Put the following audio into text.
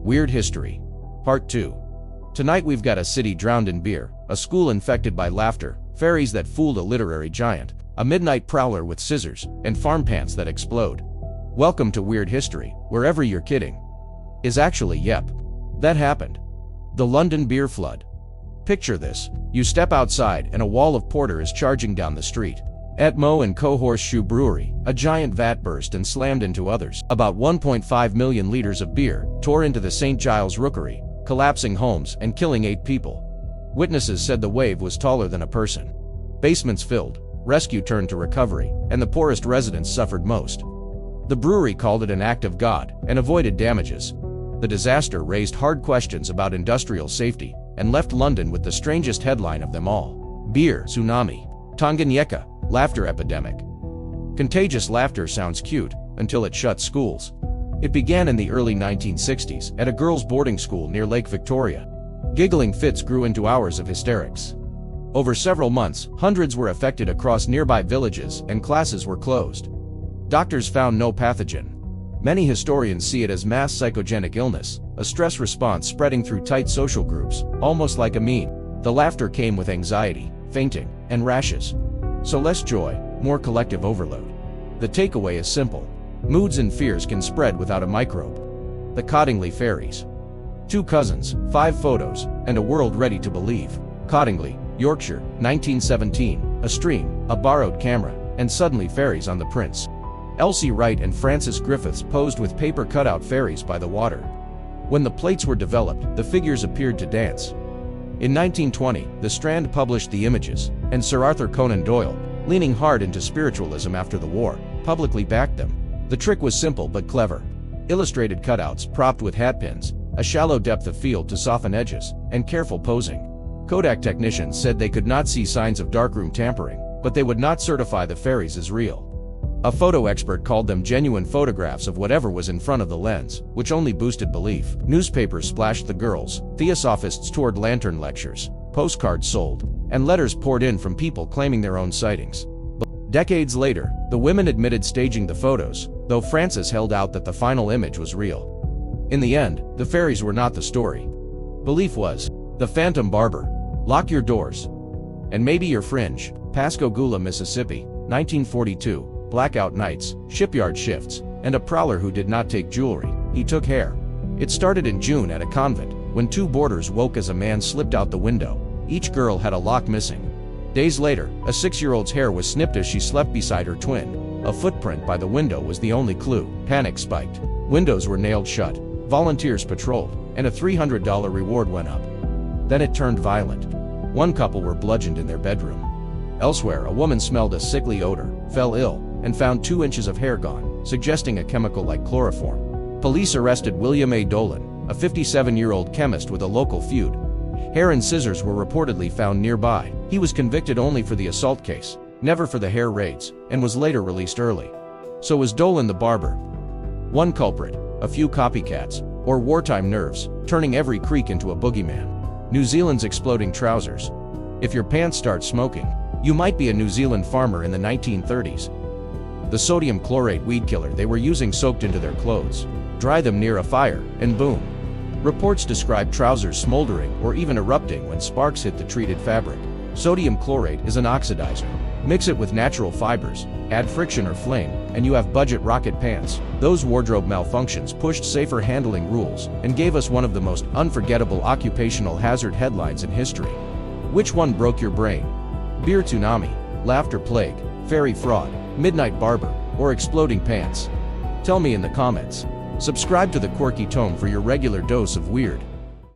Weird History. Part 2. Tonight we've got a city drowned in beer, a school infected by laughter, fairies that fooled a literary giant, a midnight prowler with scissors, and farm pants that explode. Welcome to Weird History, wherever you're kidding is actually yep. That happened. The London beer flood. Picture this. You step outside and a wall of porter is charging down the street. At Meux Co Horseshoe Brewery, a giant vat burst and slammed into others. About 1.5 million liters of beer tore into the St Giles rookery, collapsing homes and killing 8 people. Witnesses said the wave was taller than a person. Basements filled, rescue turned to recovery, and the poorest residents suffered most. The brewery called it an act of God and avoided damages. The disaster raised hard questions about industrial safety and left London with the strangest headline of them all. Beer Tsunami. Tanganyika Laughter Epidemic. Contagious laughter sounds cute until it shuts schools. It began in the early 1960s at a girls' boarding school near Lake Victoria. Giggling fits grew into hours of hysterics. Over several months, hundreds were affected across nearby villages and classes were closed. Doctors found no pathogen. Many historians see it as mass psychogenic illness, a stress response spreading through tight social groups, almost like a meme. The laughter came with anxiety, fainting, and rashes. So less joy, more collective overload. The takeaway is simple. Moods and fears can spread without a microbe. The Cottingley Fairies. 2 cousins, 5 photos, and a world ready to believe. Cottingley, Yorkshire, 1917, a stream, a borrowed camera, and suddenly fairies on the prints. Elsie Wright and Francis Griffiths posed with paper cutout fairies by the water. When the plates were developed, the figures appeared to dance. In 1920, The Strand published the images, and Sir Arthur Conan Doyle, leaning hard into spiritualism after the war, publicly backed them. The trick was simple but clever. Illustrated cutouts propped with hatpins, a shallow depth of field to soften edges, and careful posing. Kodak technicians said they could not see signs of darkroom tampering, but they would not certify the fairies as real. A photo expert called them genuine photographs of whatever was in front of the lens, which only boosted belief. Newspapers splashed the girls, theosophists toured lantern lectures, postcards sold, and letters poured in from people claiming their own sightings. Decades later, the women admitted staging the photos, though Francis held out that the final image was real. In the end, the fairies were not the story. Belief was. The Phantom Barber. Lock your doors. And maybe your fringe. Pascagoula, Mississippi, 1942. Blackout nights, shipyard shifts, and a prowler who did not take jewelry. He took hair. It started in June at a convent, when 2 boarders woke as a man slipped out the window. Each girl had a lock missing. Days later, a 6-year-old's hair was snipped as she slept beside her twin. A footprint by the window was the only clue. Panic spiked. Windows were nailed shut. Volunteers patrolled, and a $300 reward went up. Then it turned violent. 1 couple were bludgeoned in their bedroom. Elsewhere, a woman smelled a sickly odor, fell ill, and found 2 inches of hair gone, suggesting a chemical like chloroform. Police arrested William A. Dolan, a 57-year-old chemist with a local feud. Hair and scissors were reportedly found nearby. He was convicted only for the assault case, never for the hair raids, and was later released early. So was Dolan the barber. 1 culprit, a few copycats, or wartime nerves, turning every creek into a boogeyman. New Zealand's exploding trousers. If your pants start smoking, you might be a New Zealand farmer in the 1930s. The sodium chlorate weed killer they were using soaked into their clothes. Dry them near a fire, and boom. Reports describe trousers smoldering or even erupting when sparks hit the treated fabric. Sodium chlorate is an oxidizer. Mix it with natural fibers, add friction or flame, and you have budget rocket pants. Those wardrobe malfunctions pushed safer handling rules and gave us one of the most unforgettable occupational hazard headlines in history. Which one broke your brain? Beer Tsunami, Laughter Plague, Fairy Fraud, Midnight Barber, or Exploding Pants? Tell me in the comments. Subscribe to the Quirky Tome for your regular dose of weird.